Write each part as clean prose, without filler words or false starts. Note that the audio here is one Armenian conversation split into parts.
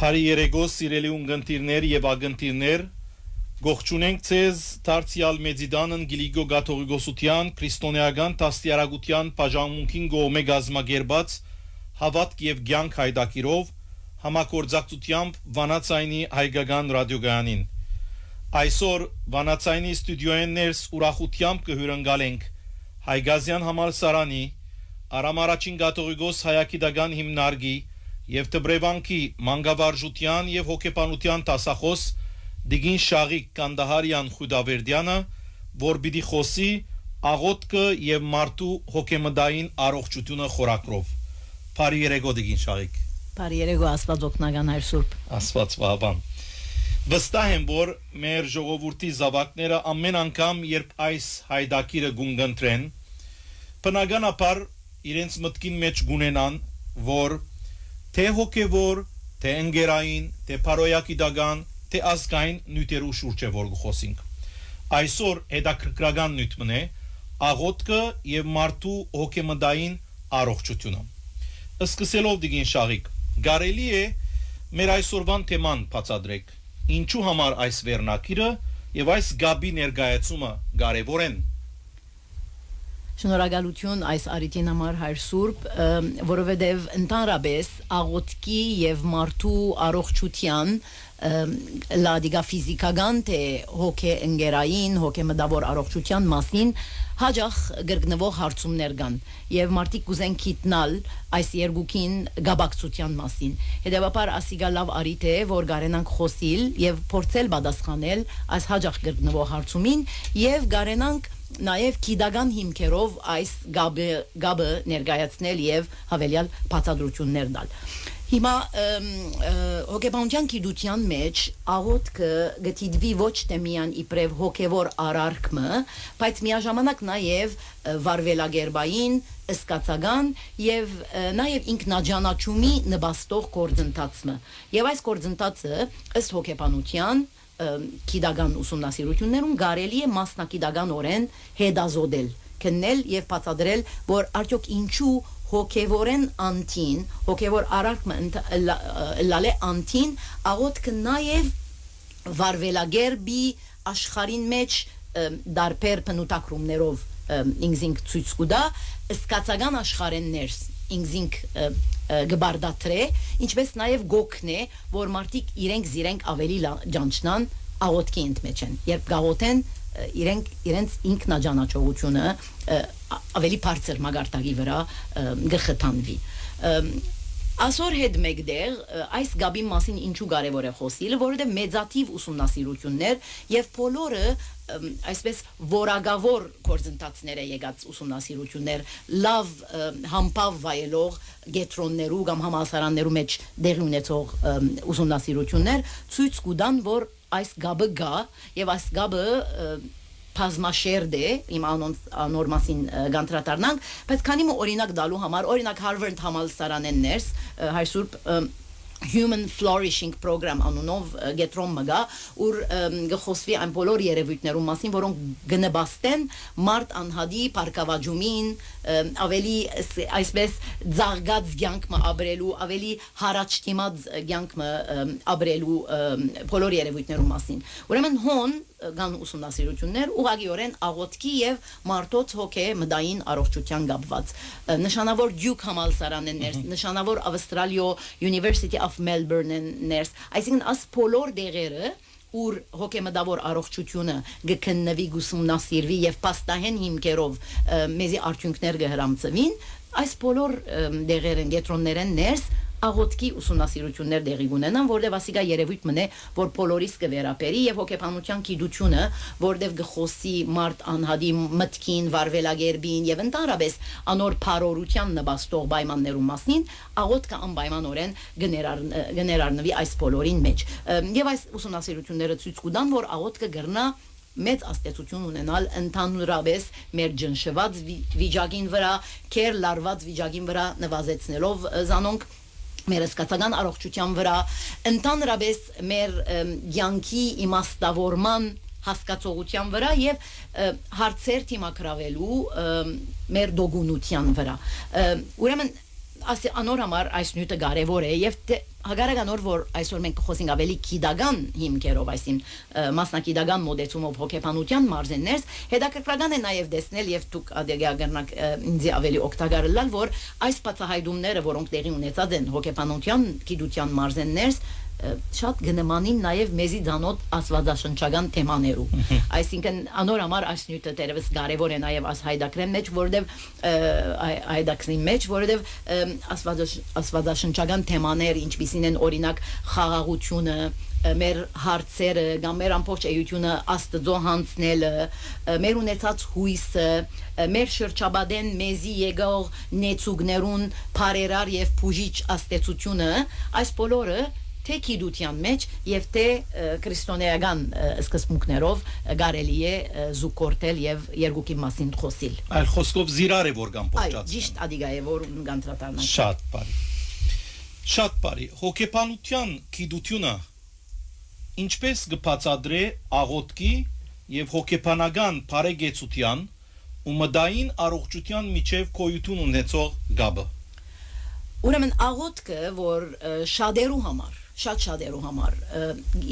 Փարի երեգոս սիրելի ունգընտիրներ եւ ագընտիրներ գողջունենք ցեզ դարձյալ մեծիդանն գիլիգո գաթողիկոսության քրիստոնեական տաստիարակության բաժանմունքին գոմե գազմագերբած հավատք եւ ցանկ հայդակիրով համակորձակցությամբ Վանացայինի հայկական ռադիոգայանին այսօր Վանացայինի ստուդիոեն ներս ուրախությամբ կհյուրընկալենք Հայգազյան համալսարանի Արամ առաջին գաթողիկոս հայագիտական հիմնարկի եւ Տբրևանքի մանկավարժության եւ հոգեբանության տասախոս Դիգին Շաղիկ Կանդահարյան Խուդավերդյանը, որ պիտի խոսի աղոթքը եւ մարդու հոգեմտային առողջությունը խորակրով։ Բարի երեկո Դիգին Շաղիկ։ Բարի երեկո Աստված օգնական հայր Սուրբ։ Աստված վահան։ Վստահ եմ, որ մեր ժողովրդի զավակները ամեն անգամ, երբ այս հայդակիրը գունգընտրեն, բնականաբար իրենց մտքին մեջ գունենան, որ թե հոգևոր, թե ընկերային, թե փարոյակիդական, թե ազգային նյութերու շուրջ է որ խոսենք։ Այսօր հետաքրքրական նյութն է աղոթքը եւ մարդու հոգեմտային առողջությունը։ Սկսելով Դիգին Շաղիկ, կարելի է մեր այսօրվան թեման բացատրեք։ Ինչու համար այս վերնակիրը եւ այս գաբի ներկայացումը կարեւոր են։ Շնորհակալություն այս արիտին համար հայր Սուրբ, որովհետև ընդհանրապես աղոթքի եւ մարդու առողջության լադիգա ֆիզիկական թե հոգե ընկերային, հոգեմտավոր առողջության մասին հաջող գրգնվող հարցումներ կան եւ մարդիկ կուզեն գիտնալ այս երկուքին գաբակցության մասին։ Հետեւաբար ասիգա լավ արիտ է, որ գարենանք խոսիլ եւ փորձել պատասխանել այս հաջող գրգնվող հարցումին եւ գարենանք նաև քիդական հիմքերով այս գաբը ներկայացնել եւ հավելյալ բացատրություններ տալ։ Հիմա հոգեբանության գիտության մեջ աղոթքը գտիդվի ոչ թե միայն իբրև հոգևոր արարքմը, բայց միաժամանակ նաև վարվելագերբային, ըսկացական եւ նաև ինքնաջանաչումի նպաստող գործընթացը։ Եվ այս գործընթացը ըստ հոգեբանության քիդական ուսումնասիրություններում կարելի է մասնակիտականորեն հետազոտել, քննել եւ բացատրել, որ արդյոք ինչու հոգևորեն անտին, հոգևոր արարքը լալե անտին աղոթքը նաև վարվելագերբի աշխարհին մեջ դարբեր բնութագրումներով ինքզինք ցույց կտա, ըսկացական աշխարհեն ներս ինքզինք գբարդատրե, ինչպես նաև գոքն է, որ մարդիկ իրենք ավելի ճանչնան աղոթքի ընդմեջեն, երբ գաղոթեն իրենց ինքնաջանաչողությունը ավելի բարձր մագարտակի վրա գխթանվի։ Այսօր հետ մեկտեղ այս գաբի մասին ինչու կարևոր է խոսել, որովհետև մեծաթիվ ուսումնասիրություններ եւ բոլորը այսպես որակավոր գործընթացներ է եկած ուսումնասիրություններ, լավ համբավ վայելող գետրոններու կամ համալսարաններու մեջ դեղի ունեցող ուսումնասիրություններ ցույց կտան, որ այս գաբը գա եւ այս գաբը բազմաշերտ է, իմ անոր մասին գանտրատարնանք, բայց քանի մը օրինակ դալու համար, օրինակ Harvard համալսարանեն ներս, հայր Սուրբ Human Flourishing Program անունով գետրոն մգա, ուր գխոսվի այն բոլոր երևույթներում մասին, որոնք գնբաստեն մարդ անհադի պարկավաջումին, ավելի այսպես ձաղգած կյանքը ապրելու, ավելի հարաճտիմած կյանքը ապրելու բոլոր երևույթներում մասին։ Ուրեմն հոն կան ուսումնասիրություններ ուղղակիորեն աղոթքի եւ մարդոց հոգե մտային առողջության կապված։ Նշանավոր Duke համալսարանն ներս, նշանավոր Australia University of Melbourne ներս, այսինքն աս բոլոր դեղերը ուր հոգեմտավոր առողջությունը գկննվի ուսումնասիրվի եւ պաստահեն հիմքերով մեզի արդյունքներ կհրամցվին, այս բոլոր դեղերն գետրոններն ներս աղոթքի ուսումնասիրություններ դեղի ունենան, որտեղ ասիգա երևույթ մնե, որ բոլորիս կվերապերի եւ հոգեբանության գիտությունը, որտեղ գխոսի մարդ անհադի մտքին, վարվելագերբին եւ ընդհանրապես անոր փարորության նպաստող պայմաններու մասին, աղոթքը անպայմանորեն գներառնվի այս բոլորին մեջ։ Եվ այս ուսումնասիրությունները ցույց կտան, որ աղոթքը գրնա մեծ աստեցություն ունենալ ընդհանրապես մեր ջնշված վիճակին վրա, քեր լարված վիճակին վրա նվազեցնելով զանոնք մեր սկացական առողջության վրա, ընդհանրապես մեր յանքի իմաստավորման հասկացողության վրա եւ հարցեր թիմակրավելու մեր դոգունության վրա։ Ուրեմն անոր համար այս նյութը կարևոր է եւ հագարական որ այսօր մենք խոսենք ավելի գիտական հիմքերով, այսինքն մասնակիտական մոդեցումով հոգեբանության մարզեններս, հետաքրքրական է նաև տեսնել եւ դուք ադեգագնակ ինձ ավելի օգտակար լալ, որ այս բացահայտումները, որոնք տեղի ունեցած են հոգեբանության գիտության մարզեններս, շատ գնմանին նաև մեզի դանոտ աստվածաշնչական թեմաներու։ Այսինքն անոր համար այս նյութը դերևս կարևոր է նաև աս հայդակրեն մեջ, որովհետև հայդակրի մեջ, որովհետև աստվածաշնչական թեմաներ, ինչպիսին են օրինակ խաղաղությունը, մեր հարցերը, կամ մեր ամբողջ էությունը Աստծո հանձնելը, մեր ունեցած հույսը, մեր շրջաբադեն մեզի եկող նեցուգներուն բարերար եւ բուժիչ աստեցությունը, այս բոլորը թե գիտության մեջ եւ թե քրիստոնեական սկզբունքներով կարելի է զուգորդել եւ երկուքի մասին խոսել։ Այլ խոսքով զիրար է որ կան փոխած։ Ճիշտ ադիգա է որ կանտրատարնա։ Շատ բարի։ Հոգեբանության գիտությունը ինչպես կբացատրե աղոթքի եւ հոգեբանական բարեգեցության ու մտային առողջության միջև գոյություն ունեցող գաբը։ Ուրեմն աղոթքը, որ շատերու համար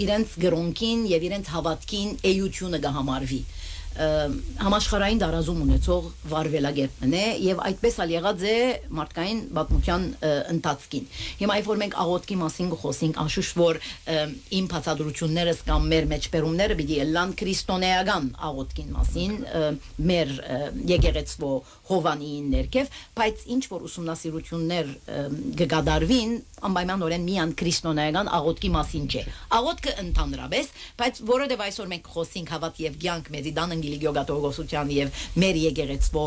իրենց գրոնքին եւ իրենց հավատքին էությունը կհամարվի համաշխարհային դարազում ունեցող վարվելագետն է եւ այդպես ալ եղած է մարդկային պատմության ընթացքին։ Հիմա այլ որ մենք աղոթքի մասին խոսենք, անշուշտ որ իմ բացատրություններս կամ մեր մեջբերումները պիտի լան քրիստոնեական աղոթքին մասին, մեր եկեղեցվո հովանիին ներքև, բայց ինչ որ ուսումնասիրություններ կգադարվին, անպայմանորեն միան քրիստոնեական աղոթքի մասին չէ։ Աղոթքը ընդհանրապես, բայց որովհետեւ այսօր մենք խոսենք հավատ եւ կյանք մեզի դան անգելիգիոգատողոսության եւ մեր եկեղեցվո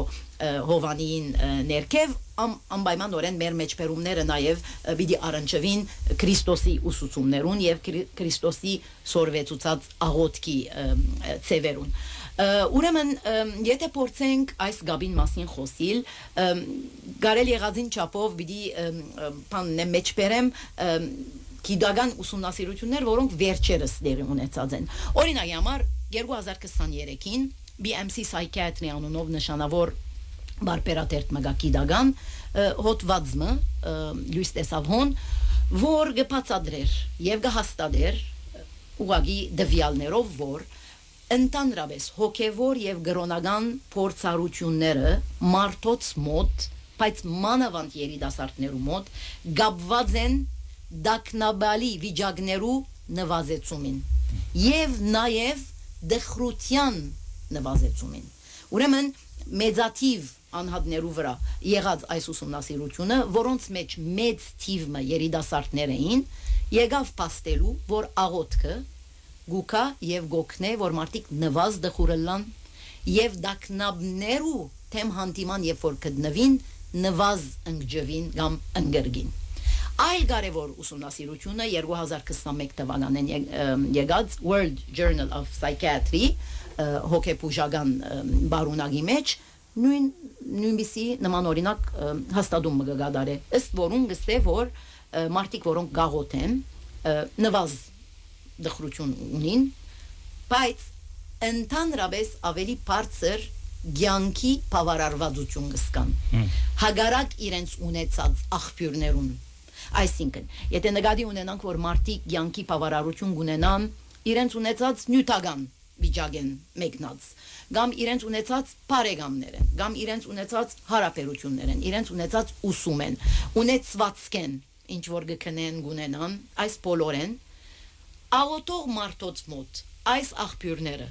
հովանիին ներքև անպայմանորեն մեր մեջբերումները նաև պիտի առնչվին Քրիստոսի ուսուցումներուն եւ Քրիստոսի սորվեցուցած աղոթքի ծևերուն։ Ուրեմն եթե փորձենք այս գաբին մասին խոսիլ, կարելի եղածին չափով պիտի բանն մեջբերեմ գիտական ուսումնասիրություններ, որոնք վերջերս դեղի ունեցած են։ Օրինակ համար 2023-ին BMC Psychiatry անունով նշանավոր բարբերատերտ մգակիդական հոտվածմը լույս տեսավ հոն, որ գբացադրեր եւ գհաստատեր ուղագի դվյալներով, որ ընդանրապես հոգևոր եւ գրոնական փորձառությունները մարդոց մոտ, բայց մանավանդ երիտասարդներու մոտ գապված են դակնաբալի վիճակներու նվազեցումին եւ նաեւ դխրության նվազեցումին։ Ուրեմն մեծաթիվ անհատներու վրա եղած այս ուսումնասիրությունը, որոնց մեջ մեծ թիվը երիտասարդներ էին, եկավ փաստելու, որ աղոթքը գուկա եւ գոքնե, որ մարդիկ նվազ դխուրելան եւ դակնաբներու թեմ հանդիման երբ որ կդնվին նվազ ընկջվին կամ ընկերգին։ Այլ կարևոր ուսումնասիրությունը 2021 թվականին եկած World Journal of Psychiatry հոգեբուժական բարունակի մեջ նույնիսկ նման օրինակ հաստատում կգադարե, ըստ որուն գսե որ մարդիկ որոնք գաղոթեն նվազ դխրություն ունին, բայց ընդհանրապես ավելի բարձր ցանկի բավարարվածություն կսկան հագարակ իրենց ունեցած աղբյուրներուն։ Այսինքն, եթե նկատի ունենանք, որ մարդիկ ցանկի բավարարություն ունենան, իրենց ունեցած նյութական վիճակեն մեկնած, կամ իրենց ունեցած բարեկամներ են, կամ իրենց ունեցած հարաբերություններ են, իրենց ունեցած ուսում են, ունեցվածք են, ինչ որ գքնեն գունենան, այս բոլորեն աղոթող մարդոց մոտ այս աղբյուրները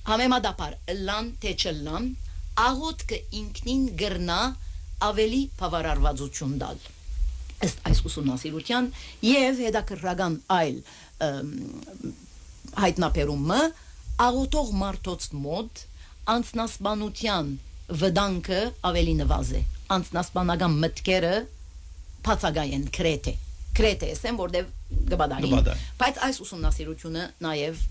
համեմատաբար լան թե չլան աղոթքը ինքնին գրնա ավելի բավարարվածություն տալ ըստ այս ուսումնասիրության եւ հետաքրքրական այլ հայտնաբերումը աղոթող մարդոց մոտ անձնասպանության վտանգը ավելի նվազ է, անձնասպանական մտքերը բացակայեն կրեթե եմ, որտեղ գբադային, բայց այս ուսումնասիրությունը նաև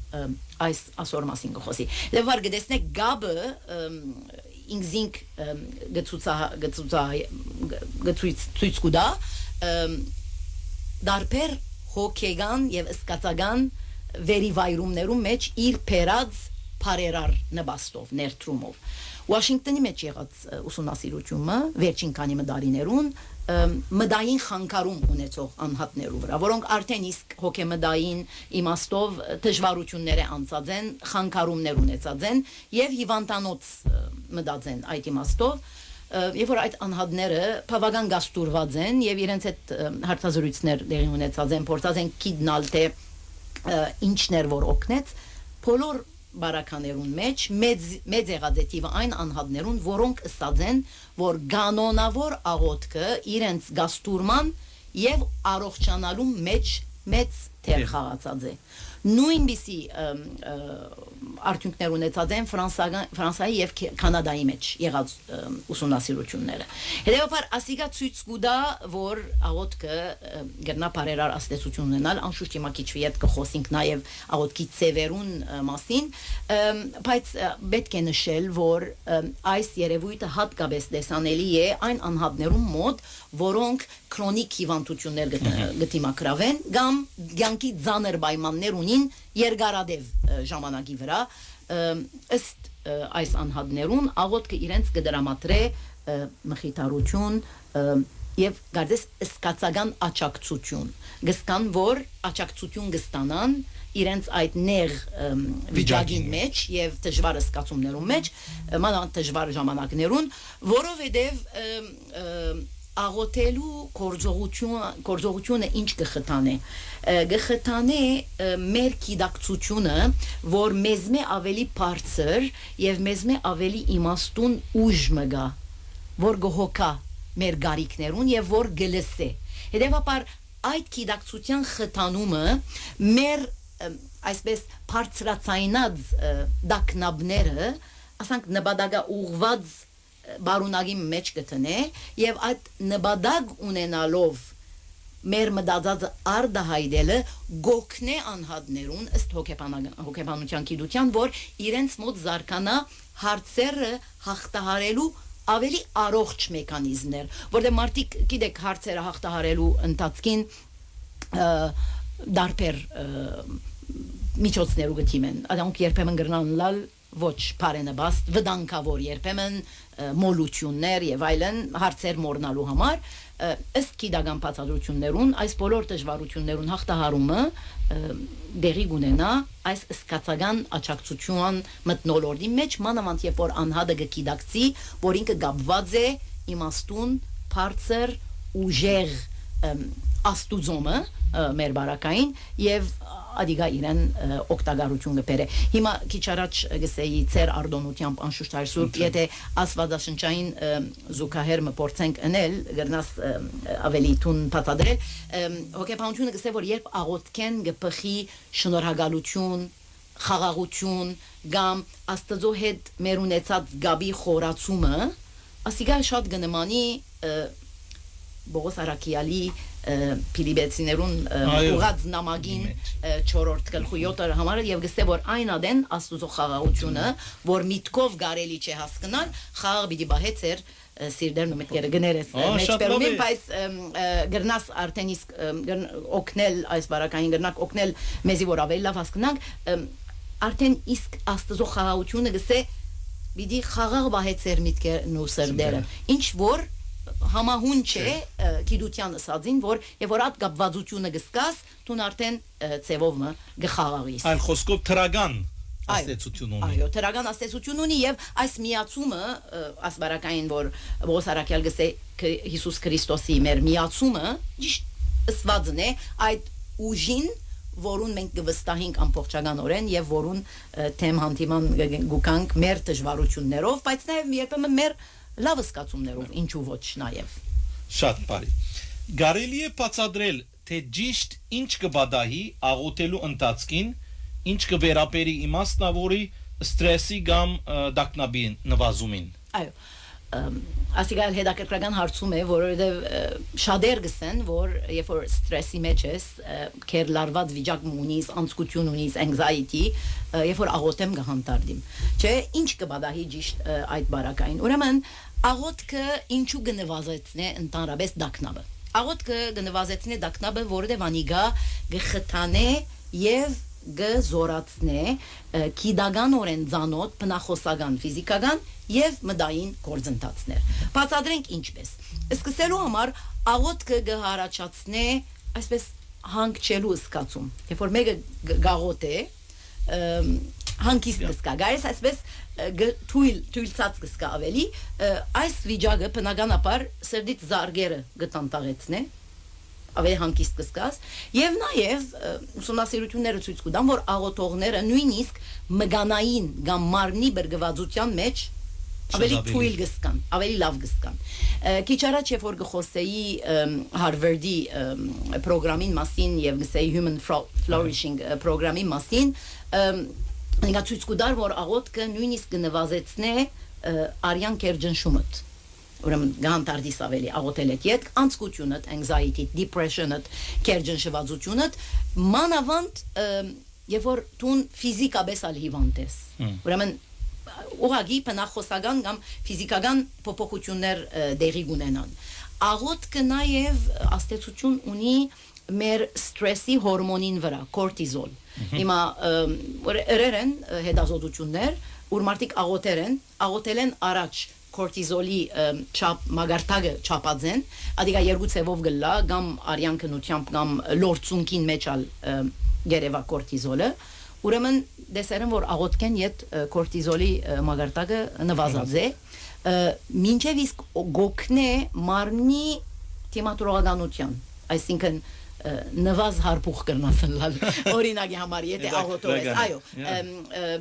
այս ասոր մասին կխոսի։ Դե վար գտեսնեք գաբը ինքզինք գծույց կուդա դարբեր հոգեգան եւ սկացական վերիվայրումներում մեջ իր փերած բարերար նպաստով, ներդրումով։ Վաշինգտոնի մեջ եղած ուսումնասիրությունը վերջին քանի մդարիներուն մդային խանգարում ունեցող անհատներու վրա, որոնք արդեն իսկ հոգեմդային իմաստով դժվարություններ անցած են, խանգարումներ ունեցած են եւ հիվանդանոց մտած են այդ իմաստով, եւ որ այդ անհատները բավական գաստուրված են եւ իրենց այդ հարցազրույցներ դեղի ունեցած են, փորձած են գիտնալ թե ինչներ որ օգնեց բոլոր բարականերուն մեջ մեծ եղած է տիվը այն անհատներուն, որոնք ըստած են, որ կանոնավոր աղոթքը իրենց գաստուրման եւ առողջանալու մեջ մեծ թեր խաղացած է։ Նույնպիսի արդյունքներ ունեցած են Ֆրանսիայի եւ Կանադայի մեջ եղած ուսումնասիրությունները։ Հետևաբար ասիգա ցույց կուտա, որ աղոթքը գտնա բարերար աստեցություն ունենալ, անշուշտ հիմա քիչ վիետ կխոսենք նաեւ աղոթքի ծևերուն մասին, բայց պետք է նշել, որ այս երևույթը հատկապես տեսանելի է այն անհատներում մոտ, որոնք քրոնիկ հիվանդություններ գտիմակրավեն կամ ցանկի ծանր պայմաններ ունին երկարադեպ ժամանակի վրա ըստ այս անհատներուն աղոթքը իրենց կդրամատրե մխիթարություն եւ գարդես սկացական աճակցություն գսկան որ աճակցություն կստանան իրենց այդ նեղ վիճակին մեջ եւ դժվար սկացումներում մեջ մանավանդ դժվար ժամանակներուն որովհետեւ աղոթելու կորձողությունը ինչ կխթանե մեր գիտակցությունը որ մեզ մե ավելի բարձր եւ մեզ մե ավելի իմաստուն ուժ մգա որ գոհոկա մեր գարիկներուն եւ որ գլսե հետեւաբար այդ գիտակցության խթանումը մեր այսպես բարձրացայնած դակնաբները ասանք նպատակա ուղված բարունագի մեջ գտնե եւ այդ նպատակ ունենալով մեր մտածածը արդահայտելը գոքնե անհատներուն ըստ հոգեբանության գիտության որ իրենց մոտ զարգանա հարցերը հաղթահարելու ավելի առողջ մեխանիզմներ որտեղ մարդիկ գիտեք հարցերը հաղթահարելու ընթացքին դարբեր միջոցներու գտիմեն adonk երբեմն գրնան լալ ոչ բարենաբաստ վտանգավոր երբեմն մոլություններ եւ այլն հարցեր մոռնալու համար ըստ գիտական բացատրություններուն այս բոլոր դժվարություններուն հաղթահարումը դեղի ունենա այս սկացական աճակցության մտնոլորտի մեջ մանավանդ երբ որ անհատը գիտակցի որ ինքը գաբված է իմաստուն բարձր ուժեղ աստուծոմը մեր բարակային եւ ադիգա իրեն օկտագարություն կբերե հիմա քիչ առաջ գսեի ծեր արդոնությամբ անշուշտ այսօր եթե աստվածաշնչային զուգահեռ մփորձենք անել գրնաս ավելի թուն բացադրել հոգեբանությունը գսե որ երբ աղոթքեն գփխի շնորհակալություն խաղաղություն կամ աստծո հետ մեր ունեցած գաբի խորացումը ասիգա շատ գնմանի Բողոս Արաքյալի Փիլիպեցիներուն ուղած նամակին 4-րդ գլխու 7-րդ համարը եւ գսե որ այն ադեն աստուծո խաղաղությունը որ միտքով գարելի չէ հասկանալ խաղաղ պիտի բահեցեր սիրդերն ու մտքերը գներես մեջբերումին բայց գրնաս արդեն իսկ օգնել այս բարակային գրնակ օգնել մեզի որ ավելի լավ հասկանանք արդեն իսկ աստուծո խաղաղությունը գսե պիտի խաղաղ բահեցեր միտքերն ու սրդերը ինչ որ համահունչ է գիտության ասածին որ եւ որ այդ կապվածությունը գսկաս տուն արդեն ծևով մը գխաղաղիս այլ խոսքով թրագան աստեցություն ունի այո թրագան աստեցություն ունի եւ այս միացումը ասբարակային որ Բողոս Արաքյալ գսե Հիսուս Քրիստոսի մեր միացումը ճիշտ ըսվածն է այդ ուժին որուն մենք կվստահենք ամբողջականորեն եւ որուն թեմ հանդիման գուկանք մեր դժվարություններով բայց նաեւ երբեմն մեր լավ սկացումներով ինչու ոչ նաև շատ բարի գարելի է բացատրել թե ճիշտ ինչ կբադահի աղոթելու ընթացքին ինչ կվերապերի իմաստնավորի ստրեսի կամ դակնաբի նվազումին այո ասիգալ հետաքրքրական հարցում է որովհետև շատեր գսեն որ երբ որ ստրեսի մեջ ես քեր լարված վիճակ ունիս անցկություն ունիս anxiety երբ որ աղոթեմ կհանդարտիմ չէ ինչ կբադահի ճիշտ այդ բարակային ուրեմն աղոթքը ինչու կնվազեցնե ընդհանրապես դակնաբը աղոթքը կնվազեցնե դակնաբը որովհետև անիգա գխթանե եւ գզորացնե քիդագանորեն ցանոթ բնախոսական ֆիզիկական եւ մտային գործընթացներ։ Բացատրենք ինչպես։ Սկսելու համար աղոթքը գհարաճացնե այսպես հանգչելու զգացում։ Երբ որ մեկը գաղոտ է, հանգիստ կսկա, գայս այսպես թույլցած կսկա ավելի, այս վիճակը բնականաբար սրդից զարգերը գտանտաղեցնե, ավելի հանգիստ կսկաս, եւ նաեւ ուսումնասիրությունները ցույց կտան, որ աղոթողները նույնիսկ մգանային կամ մարմնի բրգվածության մեջ ավելի թույլ կսկան, ավելի լավ կսկան։ Քիչ առաջ երբ որ գխոսեի Harvard-ի ծրագրամին մասին եւ գսեի Human Flourishing ծրագրամի մասին, Նույնիսկ ցույց կտար, որ աղոթքը նույնիսկ կնվազեցնե արյան կերջնշումը։ Ուրեմն գանտարդիս ավելի աղոթել եք յետ անցկությունը, anxiety, depression-ը, կերջնշվածությունը, մանավանդ երբ որ դու ֆիզիկապես հիվանդ ես։ Ուրեմն ուղղակի բնախոսական կամ ֆիզիկական փոփոխություններ դեղի ունենան։ Աղոթքը նաև աստեցություն ունի մեր ստրեսի հորմոնին վրա, կորտիզոլ։ Հիմա երերեն հետազոտություններ, որ մարդիկ աղոթել են առաջ կորտիզոլի մագարտակը չափածեն, adică երկու ցևով գլա, կամ արյան քնությամբ, կամ լորցունքին մեջ ալ գերեվա կորտիզոլը, ուրեմն դեսերեն որ աղոթքեն յետ կորտիզոլի մագարտակը նվազած է, մինչև իսկ գոքնե մարմնի թիմատուրողականության, այսինքն նվազ հարփուխ կրնասնլալ օրինակի համար եթե աղոթով ես այո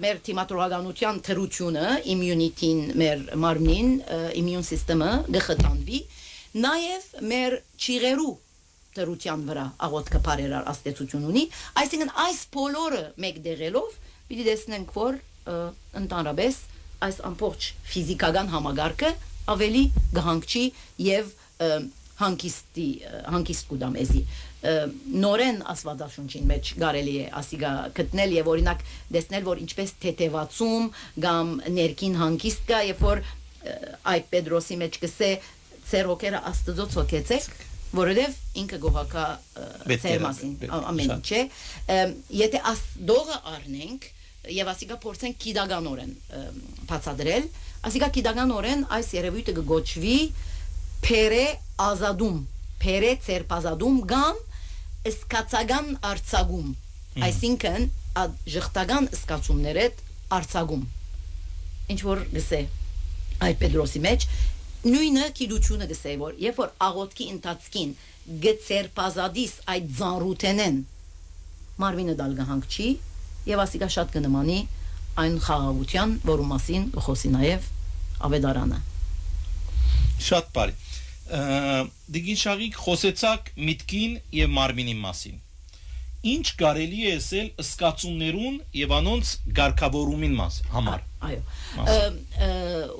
մեր թիմատուրողականության թրությունը immunity-ին մեր մարմնին immune system-ը գխտանվի նաև մեր ճիղերու թրության վրա աղոթքը բարերար աստեցություն ունի այսինքն այս բոլորը մեկ դեղելով պիտի տեսնենք որ ընդհանրապես այս ամբողջ ֆիզիկական համագարկը ավելի գհանգչի եւ հանգիստ կուդամ էզի նորեն ասվածաշունչին մեջ կարելի է ասիգա գտնել եւ օրինակ տեսնել որ ինչպես թեթևացում կամ ներքին հանգիստ կա երբ որ այ Պետրոսի մեջ կսե ծեր հոգերը աստծո ցոքեցեք որովհետեւ ինքը գոհակա ծեր մասին ամեն ինչ է եթե աստողը առնենք եւ ասիգա փորձենք քիդագանորեն բացադրել ասիգա քիդագանորեն այս երևույթը կգոչվի Pere azadum, pere ցերպազադում կամ սկացական արցագում, այսինքն ժխտական սկացումները արցագում։ Ինչ որ գսե այ Պետրոսի մեջ նույնը քիդությունը գսե որ երբ որ աղոթքի ընթացքին գցերպազադիս այդ զանրութենեն մարմինը դալ գահանգչի եւ ասիկա շատ կնմանի այն խաղաղության, որու մասին խոսի նաեւ ավետարանը։ Շատ բարի։ Դիգին շաղիկ խոսեցակ միտքին եւ մարմինի մասին։ Ինչ կարելի է ասել սկացումներուն եւ անոնց ղարկավորումին համար։ Այո։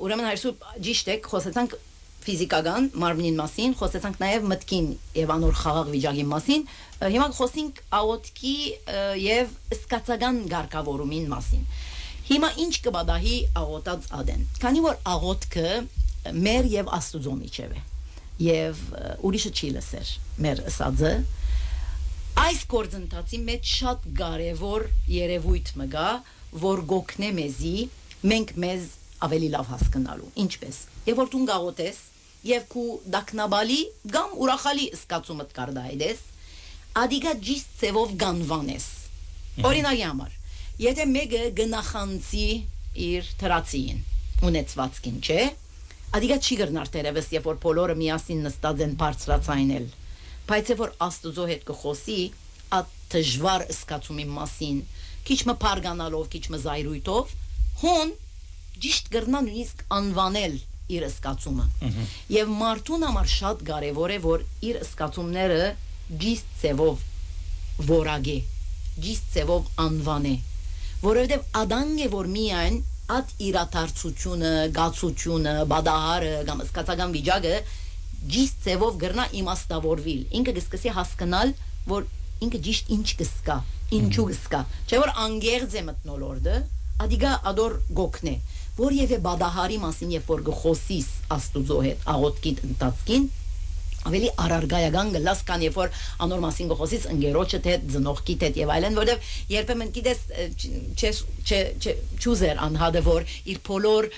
Ուրեմն այսօր ճիշտ է խոսեցանք ֆիզիկական մարմնին մասին, խոսեցանք նաեւ մտքին եւ անոր խաղաղ վիճակի մասին։ Հիմա խոսենք աղոթքի եւ սկացական ղարկավորումին մասին։ Հիմա ինչ կբադահի աղոթած ադեն։ Քանի որ աղոթքը մեր եւ աստուծո միջև է եւ ուրիշը չի լսեր մեր ասածը այս գործընթացի մեջ շատ կարեւոր երևույթ մը գա որ գոքնե մեզի մենք մեզ ավելի լավ հասկանալու ինչպես եւ որ դու գաղոթես եւ քու դակնաբալի կամ ուրախալի սկացումը կարդայես ադիգա ճիշտ ծևով գանվանես օրինակի համար եթե մեկը գնախանցի իր թրացին ունեցվածքին չէ Adică չի գրնար տերևս, երբ որ բոլորը միասին նստած են բարձրացայնել, բայց երբ որ աստուծո հետ կխոսի, այդ դժվար սկացումի մասին, քիչ մը փարգանալով, քիչ մը զայրույթով, հոն ճիշտ գրնա նույնիսկ անվանել իր սկացումը։ Եվ մարդուն համար շատ կարևոր է, որ իր սկացումները ճիշտ ծևով որագե, ճիշտ ծևով անվանե, որովհետև ադանգ է որ միայն At իրաթարցությունը, գացությունը, բադահարը, կամ սկացական վիճակը ճիշտ ծևով գրնա իմաստավորվիլ։ Ինքը կսկսի հասկանալ, որ ինքը ճիշտ ինչ կսկա, ինչու կսկա։ Չէ որ անգերձ է մտնոլորդը, ադիգա ադոր գոքնե, որևէ բադահարի մասին երբ որ գխոսիս աստուծո հետ աղոթքի ընթացքին, ավելի առարգայական գլաս կան երբ որ անոր մասին գողոսից ընկերոջդ հետ ծնողքիդ հետ եւ այլն որովհետեւ երբեմն գիտես չուզեր անհադը որ իր բոլոր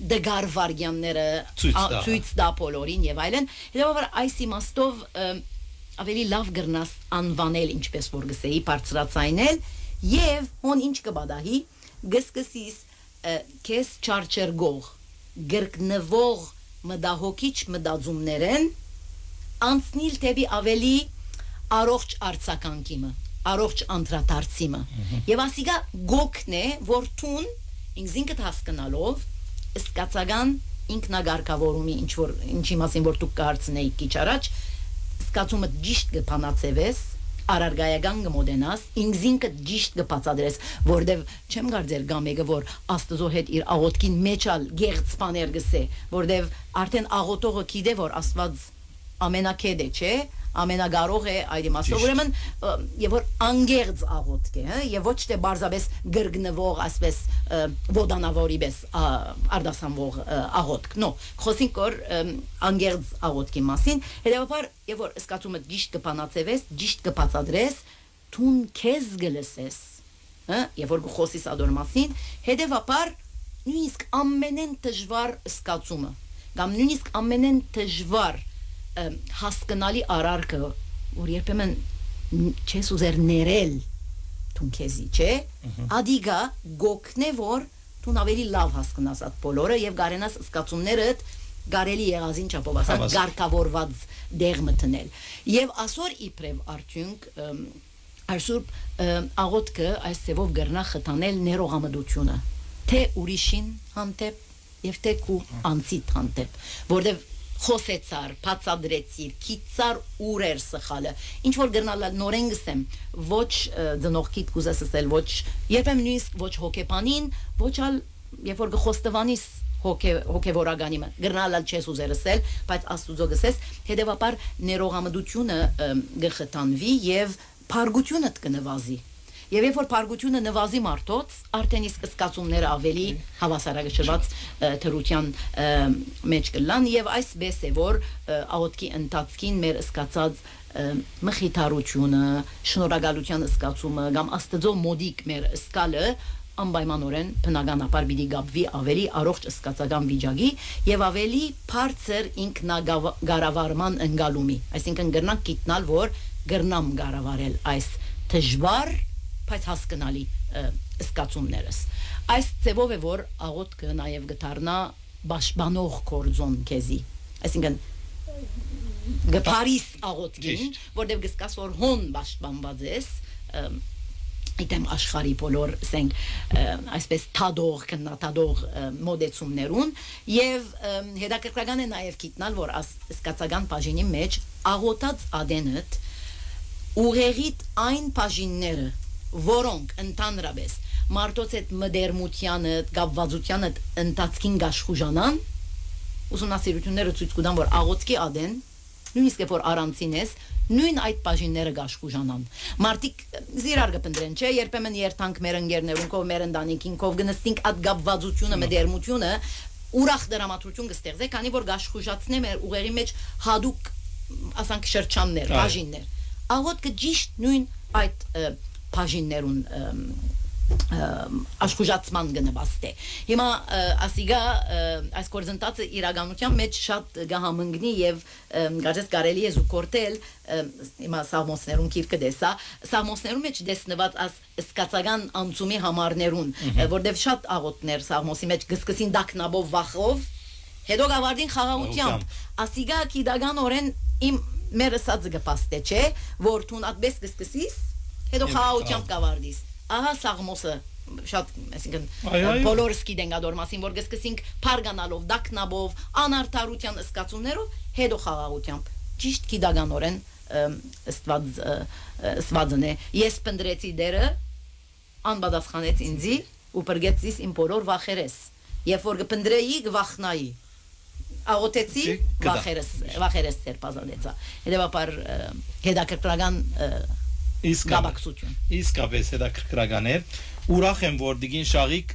դգար վարգյանները ցույց տա բոլորին եւ այլն հետեւաբար այս իմաստով ավելի լավ գրնաս անվանել ինչպես որ գսեի բարձրացնել եւ հոն ինչ կբադահի գսկսիս քես չարչերգող գրկնվող մդահոգիչ մդածումներեն անցնիլ թեպի ավելի առողջ արձականքիմը, առողջ անդրադարձիմը։ Եվ ասիգա գոքն է, որ տուն ինքնինքդ հասկանալով սկացական ինքնագարկավորումի ինչի մասին որ դուք կհարցնեիք քիչ առաջ, սկացումը ճիշտ կփանացեվես, առարգայական կմոդենաս, ինքնինքդ ճիշտ կբացատրես, որովհետև չեմ կարծեր գամեգը որ Աստծո հետ իր աղոթքին մեջալ գեղձ բաներ գսե, որովհետև արդեն աղոթողը գիտե որ Աստված ամենակեդե չէ, ամենագարող է այդ իմաստով ուրեմն եւ որ անգերձ աղոթք է, եւ ոչ թե բարձաբես գրգնվող ասպես ոդանավորի պես արդասանվող աղոթք, նո, խոսենք որ անգերձ աղոթքի մասին, հետեւաբար եւ որ սկացումը ճիշտ կփանացեվես, ճիշտ կբացատրես, տուն քեզ գլսես, եւ որ խոսիս ադոր մասին, հետեւաբար նույնիսկ ամենեն դժվար սկացումը, կամ նույնիսկ ամենեն դժվար հասկանալի արարքը որ երբեմն չես ուզեր ներել տուն քեզի չէ ադիգա գոքնե որ տուն ավելի լավ հասկանաս այդ բոլորը եւ գարենաս սկացումներդ գարելի եղազին չափով ասած գարկավորված դեղ մտնել եւ ասոր իբրև արդյունք այսօր աղոթքը այս ծևով գրնա խթանել ներողամտությունը թե ուրիշին հանդեպ եւ թե քու անցիդ հանդեպ որովհետեւ խոսեցար, բացադրեցիր, քիծար ուրեր սխալը։ Ինչ որ գրնալ նորեն գսեմ, ոչ ծնողքիդ կուզես ասել, ոչ երբեմն նույնիսկ ոչ հոգեբանին, ոչ ալ երբ որ գխոստվանիս հոգեվորականիմը, գրնալ չես ուզեր ասել, բայց Աստուծո գսես, հետեւաբար ներողամտությունը գխթանվի եւ փարգությունը կնվազի։ Եվ երբ որ փարգությունը նվազի մարդոց, արդեն իսկ սկացումները ավելի հավասարակշռված թրության մեջ կլան եւ այսպես է որ աղոթքի ընթացքին մեր սկացած մխիթարությունը, շնորհակալության սկացումը կամ Աստծո մոդիկ մեր սկալը անպայմանորեն բնականաբար պիտի գապվի ավելի առողջ սկացական վիճակի եւ ավելի բարձր ինքնագարավարման ընկալումի, այսինքն գրնանք գիտնալ որ գրնամ գարավարել այս դժվար բայց հասկանալի սկացումներս այս ծևով է որ աղոթքը նաև գտարնա պաշտպանող կորձոն քեզի այսինքն գփարիս աղոթքին որտեղ գսկաս որ հոն պաշտպանված ես այդեմ աշխարհի բոլոր ասենք այսպես թադող կնատադող մոդեցումներուն եւ հետաքրքրական է նաև գիտնալ որ սկացական բաժինի մեջ աղոթած ադենդ ուղեղիդ այն բաժինները որոնք ընդհանրապես մարդոց այդ մդերմությանը, գավվածությանը ընթացքին գաշխուժանան, ուսումնասիրությունները ցույց կտան, որ աղոթքի ադեն, նույնիսկ որ առանցին ես, նույն այդ բաժինները գաշխուժանան։ Մարդիկ զիրար կփնտրեն, չէ, երբեմն երթանք մեր ընկերներուն, կով մեր ընտանիքին, կով գնստինք այդ գավվածությունը, մդերմությունը, ուրախ դրամատրություն կստեղծե, քանի որ գաշխուժացնե մեր ուղերի մեջ հadouk, ասանք շրջաններ, բաժիններ։ Աղոթքը ճիշտ նույն այդ բաժիններուն աշխուժացման գնվածտե։ Հիմա ասիգա այս կորզընթացը իրականության մեջ շատ գահամնգնի եւ գարես կարելի է զուգորդել հիմա սաղմոսներուն քիվ կդեսա սաղմոսներուն մեջ դեսնված as սկացական անցումի համարներուն որտեվ շատ աղոթներ սաղմոսի մեջ գսկսին դակնաբով վախով հետո գավարդին խաղաղությամբ ասիգա կիդական օրեն իմ մեր ասածը գպաստե չէ որ տուն ատբես գսկսիս հետո խաղաղությամբ գավարդիս ահա սաղմոսը շատ այսինքն բոլորս գիտենք ադոր մասին որ գսկսինք փարգանալով դակնաբով անարդարության սկացումներով հետո խաղաղությամբ ճիշտ գիտականորեն ստվածն է ես փնդրեցի դերը անբադասխանեց ինձի ու բրգեցիս իմ բոլոր վախերես երբ որ գփնդրեի գվախնայի աղոթեցի վախերես ծերպազանեցա հետեւաբար հետաքրքրական գաբակցություն։ Իսկապես հետաքրքրական է։ Ուրախ եմ, որ դիգին շաղիկ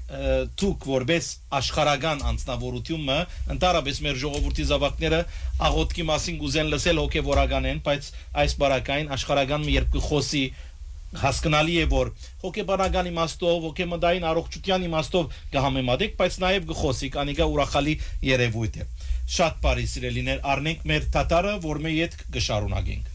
դուք որպես աշխարհական անձնավորությունը ընդառաջ մեր ժողովրդի զավակները աղոթքի մասին գուզեն լսել հոգևորական են, բայց այս բարակային աշխարհական մի երբ կխոսի հասկանալի է, որ հոգեբանական իմաստով, հոգեմտային առողջության իմաստով կհամեմատեք, բայց նաև գխոսի, կանիկա ուրախալի երևույթ է։ Շատ բարի սիրելիներ, առնենք մեր թաթարը, որ մեր յետ կշարունակենք։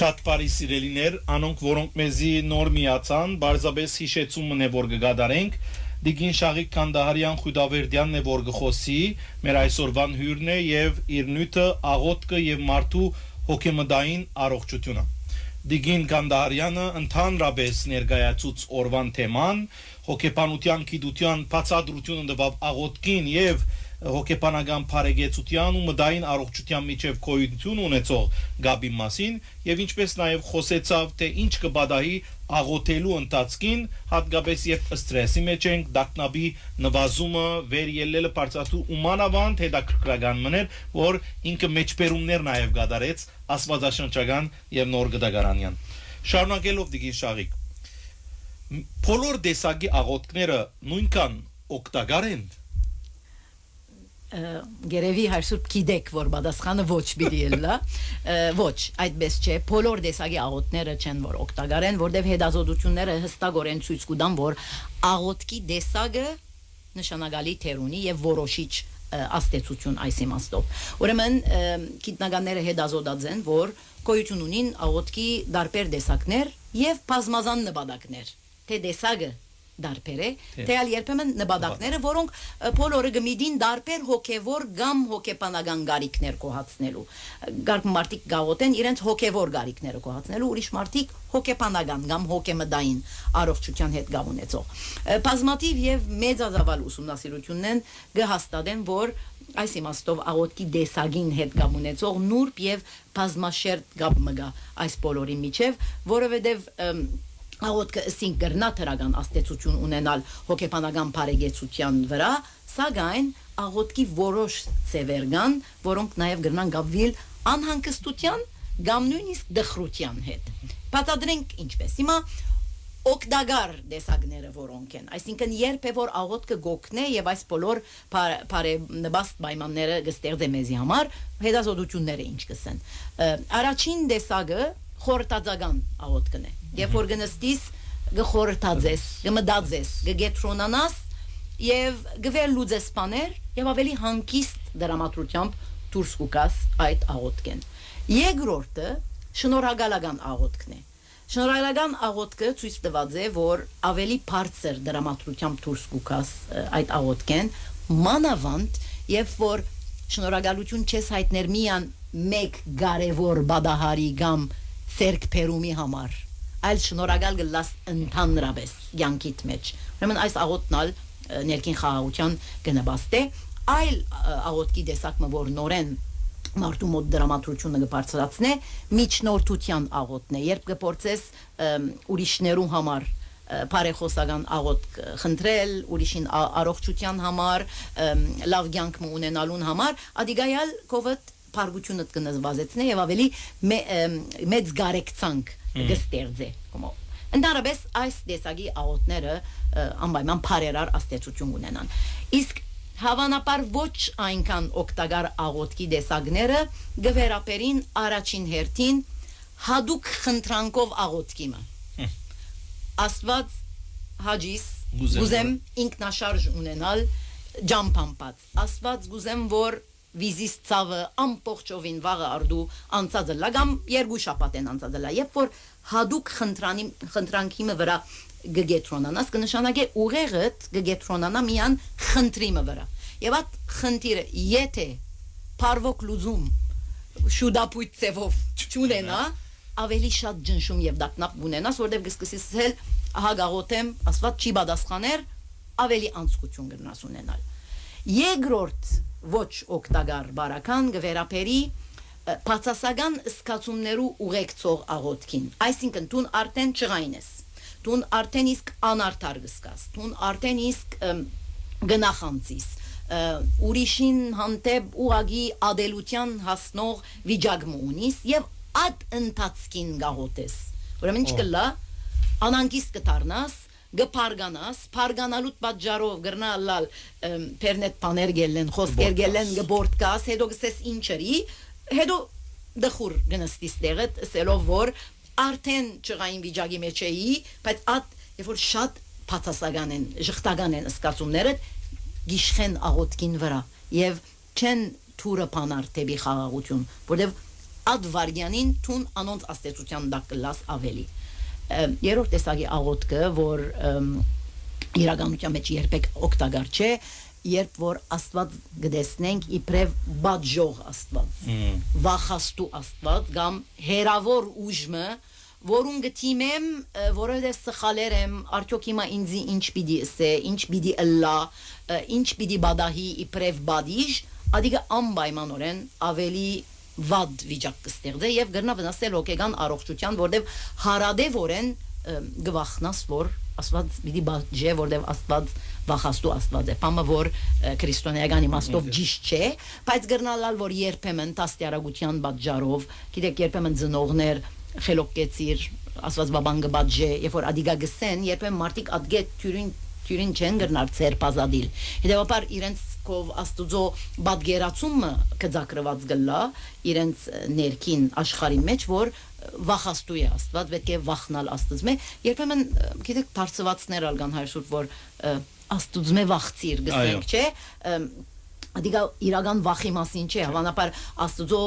Շատ բարի սիրելիներ, անոնք որոնք մեզի նոր միացան, բարձաբես հիշեցումն է որ կգադարենք, Դիգին Շաղիկ Քանդահարյան Խուդավերդյանն է որ գխոսի, մեր այսօրվան հյուրն է եւ իր նյութը աղոթքը եւ մարդու հոգեմտային առողջությունը։ Դիգին Քանդահարյանը ընդհանրապես ներկայացուց օրվան թեման, հոգեբանության գիտության բացատրությունը տվավ աղոթքին եւ հոգեբանական բարեգեցության ու մտային առողջության միջև գոյություն ունեցող գաբի մասին եւ ինչպես նաեւ խոսեցավ թե ինչ կբադահի աղոթելու ընթացքին հատկապես երբ ստրեսի մեջ ենք դակնաբի նվազումը վեր ելնելը բարձրացու ու մանավանդ հետաքրքրական մներ որ ինքը մեջբերումներ նաեւ գդարեց աստվածաշնչական եւ նոր գդագարանյան շարունակելով Դիգին Շաղիկ բոլոր դեսագի աղոթքները նույնքան օգտակար են Գերեվի հարսուրբ գիտեք որ պատասխանը ոչ պիտի ելնա ոչ այդպես չէ բոլոր դեսագի աղոթները չեն որ օգտակար են որտեվ հետազոտությունները հստակորեն ցույց կտան որ աղոթքի դեսագը նշանակալի թերունի եւ որոշիչ աստեցություն այս իմաստով։ Ուրեմն գիտնականները հետազոտած են, որ գոյություն ունին աղոթքի դարբեր տեսակներ եւ բազմազան նպատակներ։ Թե տեսակը դարբեր է, թե ալ երբեմն նպատակները, որոնք բոլորը գմիդին դարբեր հոգեվոր կամ հոգեբանական գարիքներ կոհացնելու։ Գարկ մարդիկ գաղոտեն իրենց հոգեվոր գարիքները կոհացնելու, ուրիշ մարդիկ հոգեբանական կամ հոգեմդային առողջության հետ գավ ունեցող։ Բազմաթիվ եւ մեծազավալ ուսումնասիրություններն գհաստատեն, որ այս իմաստով աղոթքի դեսագին հետ գավ ունեցող նուրբ եւ բազմաշերտ գավ մգա այս բոլորի միջև, որովհետեւ աղոթքը ասին գրնա թրական աստեցություն ունենալ հոգեբանական բարեգեցության վրա, սակայն աղոթքի որոշ ծևեր կան, որոնք նաև գրնան գավիլ անհանգստության կամ նույնիսկ դխրության հետ։ Բացատրենք ինչպես։ Հիմա օգտակար տեսակները որոնք են, այսինքն երբ է որ աղոթքը գոքնե եւ այս բոլոր բարենպաստ պայմանները կստեղծե մեզի համար, հետազոտությունները ինչ կսեն։ Առաջին տեսակը խորտածական աղոթքն է։ Երբ որ գնստիս գխորտածես, գմդածես, գգետրոնանաս եւ գվելուծես բաներ եւ ավելի հանգիստ դրամատրությամբ դուրս կուկաս այդ աղոթքեն։ Երկրորդը շնորհակալական աղոթքն է։ Շնորհակալական աղոթքը ցույց տված է, որ ավելի բարձր դրամատրությամբ դուրս կուկաս այդ աղոթքեն, մանավանդ երբ որ շնորհակալություն չես հայտներ միան մեկ կարևոր բադահարի կամ ցերկփերումի համար, այլ շնորհակալ գլաս ընդհանրապես յանքիդ մեջ։ Ուրեմն այս աղոթնալ ներքին խաղաղության գնաբաստ է, այլ աղոթքի տեսակը որ նորեն մարդու մոտ դրամատրությունը կբարձրացնե, միջնորդության աղոթն է, երբ կփորձես ուրիշներու համար բարեխոսական աղոթք խնդրել, ուրիշին առողջության համար, լավ կյանք ունենալուն համար, ադիգայալ կովդ բարգությունը կնզբազեցնե եւ ավելի մեծ գարեկցանք կստեղծե։ Ընդհանրապես այս տեսակի աղոթները անպայման բարերար աստեցություն ունենան։ Իսկ հավանաբար ոչ այնքան օգտակար աղոթքի տեսակները գվերապերին առաջին հերթին հadouk խնդրանքով աղոթքիմը։ Աստված հաջիս գուզեմ ինքնաշարժ ունենալ ջամփամփած։ Աստված գուզեմ որ վիզիս ցավը ամբողջովին վաղը արդու անցածը լագամ երկու շաբաթ են անցածը երբ որ հadouk խնդրանքի վրա գգետրոնանաս կնշանակե ուղեղդ գգետրոնանա միան խնդրիմը վրա եւ այդ խնդիրը եթե բարվոք լուզում շուդապույտ ծևով չունենա ավելի շատ ջնշում եւ դակնապ ունենաս որտեղ կսկսես հել հագաղոթեմ աստված չի պատասխաներ ավելի անցկություն կգնաս ունենալ երկրորդ ոչ օգտակար բարական գվերապերի բացասական սկացումներու ուղեկցող աղոթքին այսինքն տուն արդեն չղայն ես տուն արդեն իսկ անարդար գսկաս տուն արդեն իսկ գնախանցիս ուրիշին հանդեպ ուղագի ադելության հասնող վիճակը ունիս եւ այդ ընթացքին գաղոթես ուրեմն ինչ կլա անանգիստ կդառնաս գփարգանաս փարգանալուտ պատճառով գրնալալ պերնետ բաներ գելեն խոսքեր գելեն գբորտկաս հետո գսես ինչերի հետո դխուր գնստիս դեղդ սելով որ արդեն ճղային վիճակի մեջ էի բայց այդ երբ որ շատ բացասական են ժխտական են սկացումները գիշխեն աղոթքին վրա եւ չեն թուրը բանար տեբի խաղաղություն որտեւ այդ վարյանին տուն անոնց աստեցության դակլաս ավելի երրորդ տեսակի աղոթքը որ իրականության մեջ երբեք օգտակար չէ երբ որ աստված գտեսնենք իբրև բաժող աստված վախաստու աստված կամ հերավոր ուժը որուն գտիմեմ որովհետև սխալեր եմ արդյոք հիմա ինձի ինչ պիտի ասե ինչ պիտի ըլլա ինչ պիտի բադահի իբրև բադիժ ադիգա անպայմանորեն ավելի վատ վիճակ կստեղծե եւ գրնա վնասել հոգեգան առողջության որտեւ հարադեվորեն գվախնաս որ աստված պիտի բաժե որտեւ աստված վախաստու աստված է բամը որ քրիստոնեական իմաստով ճիշտ չէ բայց գրնալալ որ երբեմն տաստիարակության պատճառով գիտեք երբեմն ծնողներ խելոքեցիր աստված բաբան գբաժե երբ որ ադիգա գսեն երբեմն մարդիկ ադգե թյուրին չեն գրնար ցերպազադիլ հետեւաբար իրենց կով աստուծո բադգերացումը կձակրված գլա իրենց ներքին աշխարհի մեջ որ վախաստու է աստված պետք է վախնալ աստծմե երբեմն գիտեք դարձվածներ ալգան հայրսուտ որ աստուծմե վախցիր գսենք, չէ, Adică իրական վախի մասին չէ, հավանաբար Աստծո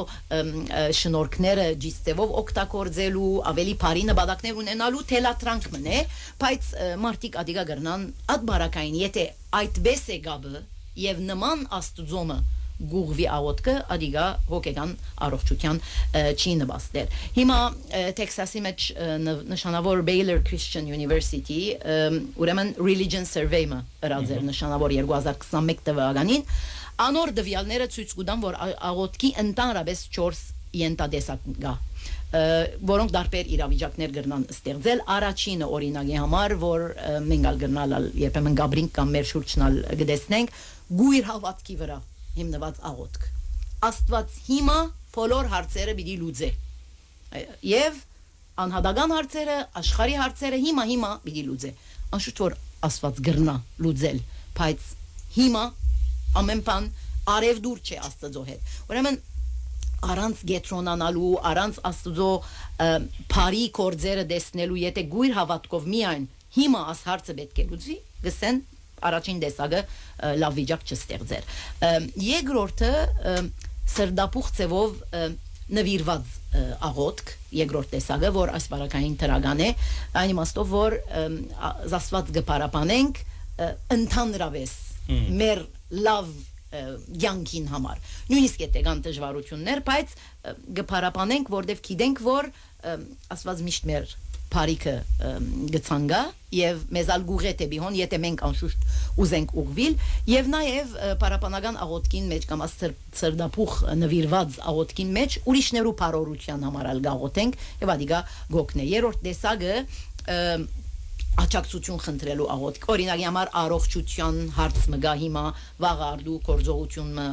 շնորհքները ջիստևով օգտագործելու, ավելի բարի նպատակներ ունենալու թելատրանք մնե, բայց մարդիկ ադիգա գրնան ադբարակային, եթե այդպես է գաբը եւ նման Աստծոմը գուղվի աղոտքը ադիգա հոգեգան առողջության չի նպաստեր։ Հիմա Տեքսասի մեջ նշանավոր Baylor Christian University ուրեմն Religion Survey-ը ըրած էր նշանավոր 2021 թվականին անոր դվյալները ցույց կտան, որ աղոտքի ընդհանրապես 4 ենթադեսակ կա, որոնք դարբեր իրավիճակներ կգրնան ստեղծել։ Առաջինը օրինակի համար, որ մենք ալ կգրնալ երբեմն գաբրինք կամ մեր շուրջնալ գտեսնենք, գույր հավատքի վրա հիմնված աղոտք։ Աստված հիմա բոլոր հարցերը պիտի լուծե։ Եվ անհատական հարցերը, աշխարհի հարցերը հիմա պիտի լուծե։ Անշուշտ որ Աստված կգրնա լուծել, բայց հիմա ամեն բան արևդուր չէ Աստծո հետ։ Ուրեմն առանց գետրոնանալու, առանց Աստծո բարի կորձերը տեսնելու, եթե գույր հավատքով միայն հիմա աս հարցը պետք է լուծվի, գսեն առաջին տեսակը լավ վիճակ չստեղծեր։ Երկրորդը սրդապուխ ծևով նվիրված աղոտք, երկրորդ տեսակը, որ ասպարակային թրագան է, այն իմաստով, որ Աստված գպարապանենք ընդհանրապես մեր լավ յանքին համար։ Նույնիսկ եթե կան դժվարություններ, բայց գպարապանենք, որտեվ գիտենք, որ Աստված միշտ մեր բարիքը գցանգա եւ մեզալ գուղետ է բիհոն, եթե մենք անշուշտ ուզենք ուղղվել, եւ նաեւ պարապանական աղոտքին մեջ կամ սրդապուխ նվիրված աղոտքին մեջ ուրիշներու բարօրության համար ալ գաղոթենք եւ ադիգա գոքնե։ Երրորդ տեսակը աջակցություն խնդրելու աղոտք, օրինակի համար առողջության հարց մգա հիմա վաղարդու կորձողությունը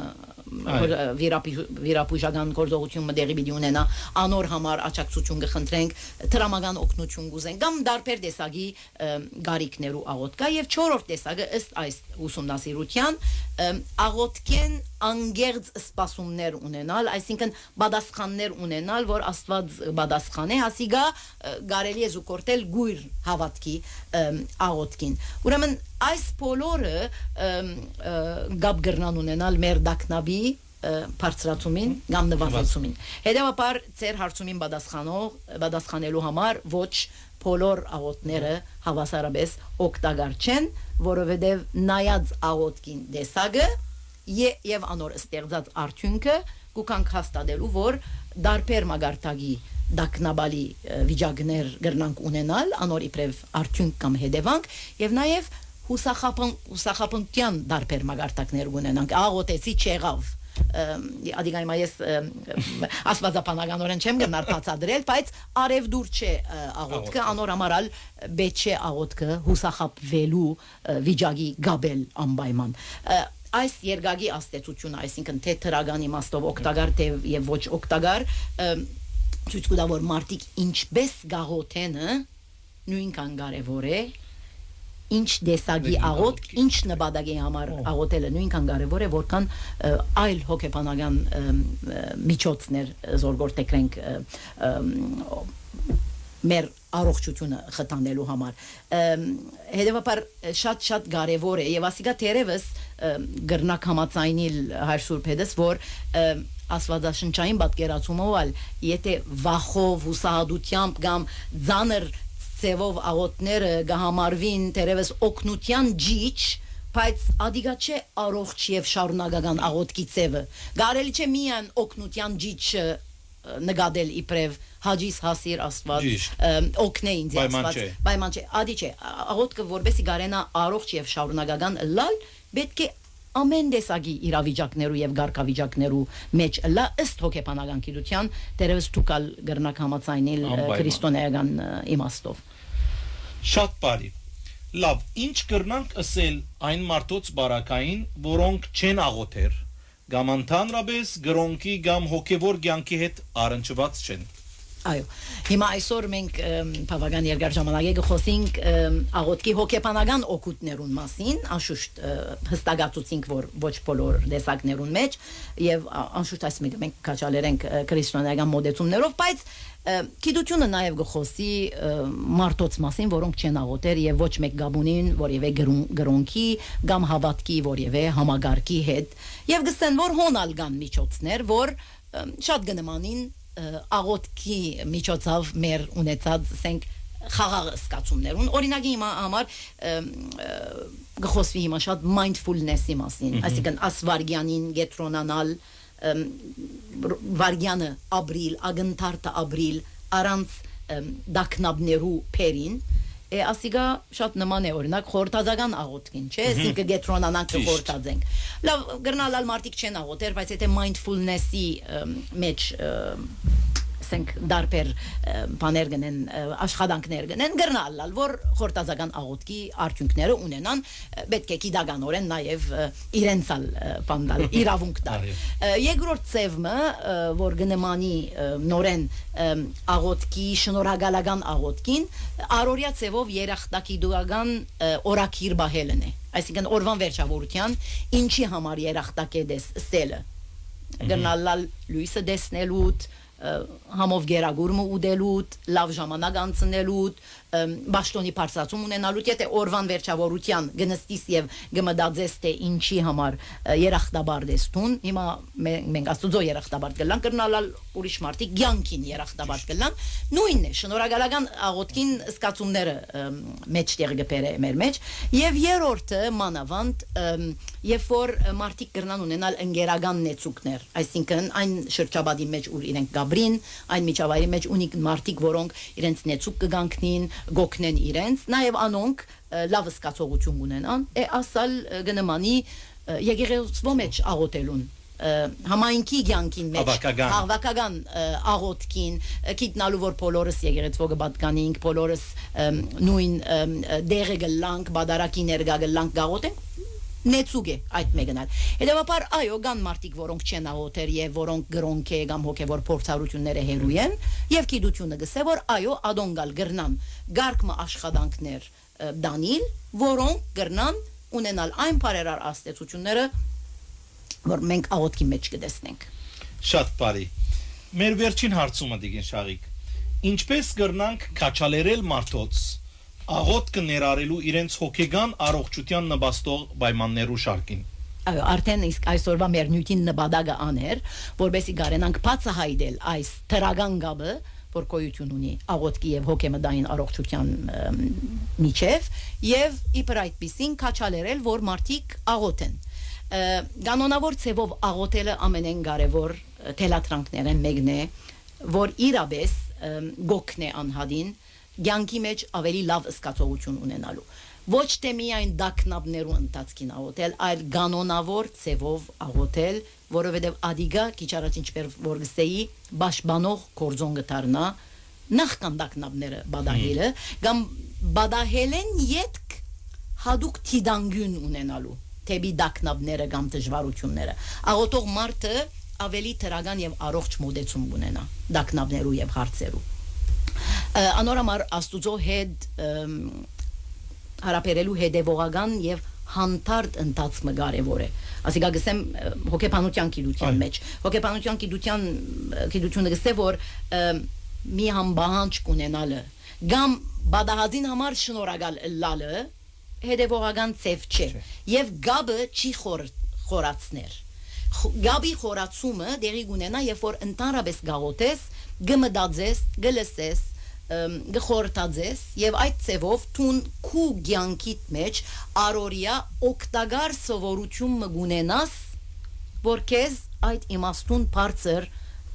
վիրապուժական կորձողությունը դեղի պիտի ունենա, անոր համար աջակցություն կխնդրենք, տրամական օգնություն կուզենք, կամ դարբեր տեսակի գարիքներու աղոտկա եւ չորրորդ տեսակը ըստ այս ուսումնասիրության աղոտքեն անգերձ սպասումներ ունենալ, այսինքն բադասխաններ ունենալ, որ Աստված բադասխան է, ասիգա գարելի է զուգորդել գույր հավատքի աղոտքին։ Ուրեմն այս բոլորը գապ գրնան ունենալ մեր դակնաբի բարձրացումին կամ նվազեցումին։ Հետևաբար ձեր հարցումին բադասխանելու համար ոչ բոլոր աղոտները հավասարապես օգտակար չեն, որովհետև նայած աղոտքին տեսակը եւ անոր ստեղծած արդյունքը կուքանք հաստատելու, որ դարբեր մագարտագի դակնաբալի վիճակներ գրնանք ունենալ, անոր իբրև արդյունք կամ հետևանք, եւ նաեւ հուսախապնտյան դարբեր մագարտակներ ունենանք, աղոտեցի չեղավ, ադիգայմա ես ասվածապանականորեն չեմ գնար բացադրել, բայց արևդուր չէ աղոտքը, անոր համարալ պետք չէ աղոտքը հուսախապվելու վիճակի գաբել անպայման։ Այս երգագի աստեցությունը, այսինքն թե թրագան իմաստով օգտակար թե եւ ոչ օգտակար, ցույց կտա, որ մարդիկ ինչպես գաղոթենը նույնքան կարևոր է, ինչ տեսակի աղոթք, ինչ նպատակի համար աղոթելը նույնքան կարևոր է, որքան այլ հոգեբանական միջոցներ զորգորդենք մեր առողջությունը խթանելու համար։ Հետևաբար շատ կարևոր է եւ ասիկա թերևս գրնակ համացայնիլ հայր Սուրբ Հետս, որ աստվածաշնչային պատկերացումով ալ եթե վախով, հուսահատությամբ կամ ծանր ծևով աղոտները գահամարվին թերևս օգնության ջիչ, բայց ադիգա չէ առողջ եւ շարունակական աղոտքի ծևը։ Գարելի չէ միան օգնության ջիչ նկատել իբրև հաջիս հասիր Աստված օգնե ինձ Աստված, պայման չէ, ադի չէ, աղոտքը որբեսի գարենա առողջ եւ շարունակական լալ, պետք է ամեն տեսակի իրավիճակներու եւ գարկավիճակներու մեջ լա ըստ հոգեբանական գիտության դերևս դուքալ գրնակ համացայնել քրիստոնեական իմաստով։ Շատ բարի։ Լավ, ինչ կրնանք ասել այն մարդոց բարակային, որոնք չեն աղոթեր, կամ ընդհանրապես գրոնքի կամ հոգևոր կյանքի հետ առնչված չեն։ Այո, հիմա այսօր մենք բավական երկար ժամանակ է խոսենք աղոթքի հոգեբանական օգուտներուն մասին, անշուշտ հստակացուցինք, որ ոչ բոլոր դեսակներուն մեջ եւ անշուշտ այս մենք քաչալերենք քրիստոնեական մոդեցումներով, բայց գիտությունը նաեւ գխոսի մարդոց մասին, որոնք չեն աղոթեր եւ ոչ մեկ գաբունին, որևէ գրոնքի կամ հավատքի որևէ համագարկի հետ եւ գսեն որ հոնալ կան միջոցներ, որ շատ գնմանին աղոթքի միջոցով մեր ունեցած ասենք խաղաղ սկացումներուն օրինակի համար գխոսվի հիմա շատ mindfulness-ի մասին այսինքն ասվարգյանին գետրոնանալ վարգյանը ապրիլ ագնթարտը ապրիլ առանց դակնաբներու փերին ասիգա շատ նման է օրինակ խորտազական աղոթքին չէ ասինքն գետրոնանանք խորտազենք լավ գրնալալ մարդիկ չեն աղոթեր բայց եթե mindfulness-ի մեջ ասենք դարբեր բաներ գնեն աշխատանքներ գնեն գրնալալ որ խորտազական աղոթքի արդյունքները ունենան պետք է գիտականորեն նաև իրենցալ բանդալ իրավունք տալ երկրորդ ծևը որ գնմանի նորեն աղոթքի շնորհակալական աղոթքին առօրյա ծևով երախտագիտական օրակիր բահելն է այսինքն օրվան վերջավորության ինչի համար երախտակ է դեսելը գրնալալ լույսը դեսնելուտ համով գերագուրմը ուդելուտ լավ ժամանակ անցնելուտ Բաշտոնի բարձրացում ունենալուտ եթե օրվան վերջավորության գնստիս եւ գմդածես թե ինչի համար երախտաբար դեստուն հիմա մենք աստուծո երախտաբար կլան կրնալալ ուրիշ մարդիկ ցանկին երախտաբար կլան նույնն է շնորհակալական աղոթքին սկացումները մեջտեղ գբերը մեր մեջ եւ երրորդը մանավանդ երբ որ մարդիկ կրնան ունենալ ընկերական նեցուկներ այսինքն այն շրջաբադի մեջ ուր իրենք գաբրին այն միջավայրի մեջ ունիկ մարդիկ որոնք իրենց նեցուկ կգանքնին գոքնեն իրենց նաև անոնք լավ սկացողություն ունենան ասալ գնմանի եկեղեցու մեջ աղոթելուն համայնքի ցանկին մեջ հավաքական աղոթքին գիտնալու որ բոլորս եկեղեցու կբատկանենք բոլորս նույն դերը գլանք բադարակի ներգա գլանք գաղոթենք նեցուկ է այդ մեկնալ հետևաբար այո կան մարդիկ որոնք չեն աղոթեր եւ որոնք գրոնք է կամ հոգեվոր փորձառությունները հերու են եւ գիտությունը գսե որ այո ադոնգալ գրնան գարկմը աշխատանքներ դանիլ որոնք գրնան ունենալ այն բարերար աստեցությունները որ մենք աղոթքի մեջ կտեսնենք շատ բարի մեր վերջին հարցումը դիգին Շաղիկ ինչպես կրնանք քաչալերել մարդոց աղոթքը ներառելու իրենց հոգեգան առողջության նպաստող պայմաններու շարքին այո արդեն իսկ այսօրվա մեր նյութին նպատակը աներ որբեսի գարենանք բացահայտել այս թրագան գաբը որ գոյություն ունի աղոթքի եւ հոգեմտային առողջության միջև եւ իբր այդպեսին քաչալերել որ մարդիկ աղոթեն կանոնավոր ցևով աղոթելը ամենեն կարևոր թելատրանքներն մեկն է որ իրապես գոքն է անհադին ցանկի մեջ ավելի լավ սկացողություն ունենալու ոչ թե միայն դակնաբներու ընթացքին աղոթել այլ կանոնավոր ցևով աղոթել որովհետև ադիգա քիչ առաջ ինչպես որ գսեի բաշխանող կորձոն գտարնա նախքան դակնաբները բադահելը կամ բադահելեն յետք հadouk տիդանգուն ունենալու թեպի դակնաբները կամ դժվարությունները աղոթող մարդը ավելի թրագան եւ առողջ մոդեցում ունենա դակնաբներու եւ հարցերու անորամար աստուծո հետ հարաբերելու հետևողական եւ հանդարտ ընթացքը կարեւոր է ասիկա գսեմ հոգեբանության գիտության մեջ հոգեբանության գիտությունը գսե որ մի համբանջ կունենալը կամ բադահազին համար շնորհակալ լալը հետևողական ծև չէ եւ գաբը չի խորացներ գաբի խորացումը դերի գունենա երբ որ ընդհանրապես գաղոթես գմդածես գլսես գխորտածես եւ այդ ծևով տուն քու ցանկիտ մեջ արորիա օկտագար սովորություն մգունենաս որ քեզ այդ իմաստուն բարձր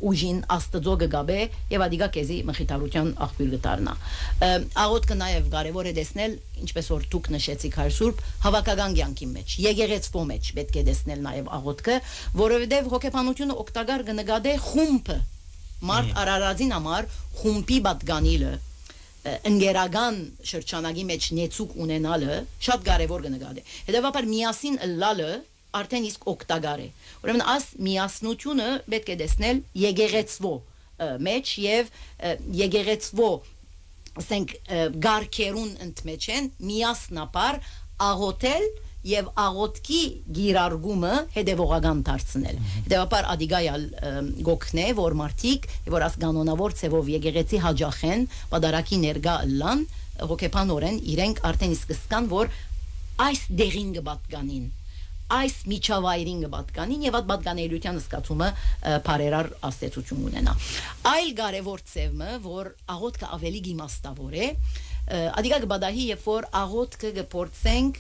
ուժին աստծո գաբե եւ ադիգա քեզի մխիթարության աղբյուր գտարնա աղոթքը նաեւ կարեւոր է տեսնել ինչպես որ դուք նշեցիք հայր սուրբ հավաքական ցանկի մեջ եկեղեցու մեջ պետք է տեսնել նաեւ աղոթքը որովհետեւ հոգեբանությունը օկտագար կնկատե խումբը մարդ արարածին համար խումբի պատկանիլը ընկերական շրջանագի մեջ նեցուկ ունենալը շատ կարեւոր կնկատե հետեւաբար միասին լալը արդեն իսկ օկտագար է ուրեմն աս միասնությունը պետք է տեսնել եկեղեցու մեջ եւ եկեղեցվո ասենք գարքերուն ընդմեջեն միասնապար աղոթել եւ աղոթքի գիրարգումը հետեւողական դարձնել հետեւաբար ադիգայալ գոքնե որ մարդիկ որ աս կանոնավոր ցևով եկեղեցի հաջախեն պատարակի ներգա լան հոգեբանորեն իրենք արդեն իսկ կսկան որ այս դերին կբատկանին այս միջավայրին կբատկանին եւ այդ բատկանելիության սկացումը բարերար աստեցություն ունենա այլ կարևոր ցևը որ աղոթքը ավելի իմաստավոր է ադիգա կբադահի երբ որ աղոթքը կփորձենք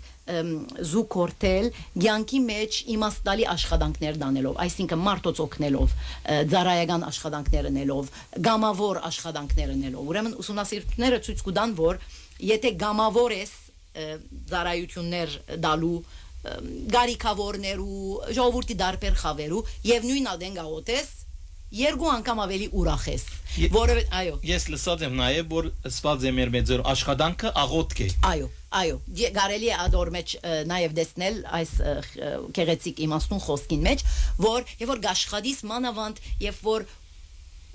զուկորտել ցանկի մեջ իմաստալի աշխատանքներ դանելով այսինքն մարդոց օգնելով ծառայական աշխատանքներ անելով գամավոր աշխատանքներ անելով ուրեմն ուսումնասիրությունները ցույց կտան որ եթե գամավոր ես ծառայություններ դալու գարիկավորներու ժողովրդի դարբեր խավերու եւ նույն ադեն գաղոթես երկու անգամ ավելի ուրախ ես որը այո ես լսած եմ նաեւ որ սված է մեր մեծ աշխատանքը աղոթք է այո գարելի է ադոր մեջ նաեւ դեսնել այս քեղեցիկ իմաստուն խոսքին մեջ որ եւ որ գաշխադիս մանավանդ եւ որ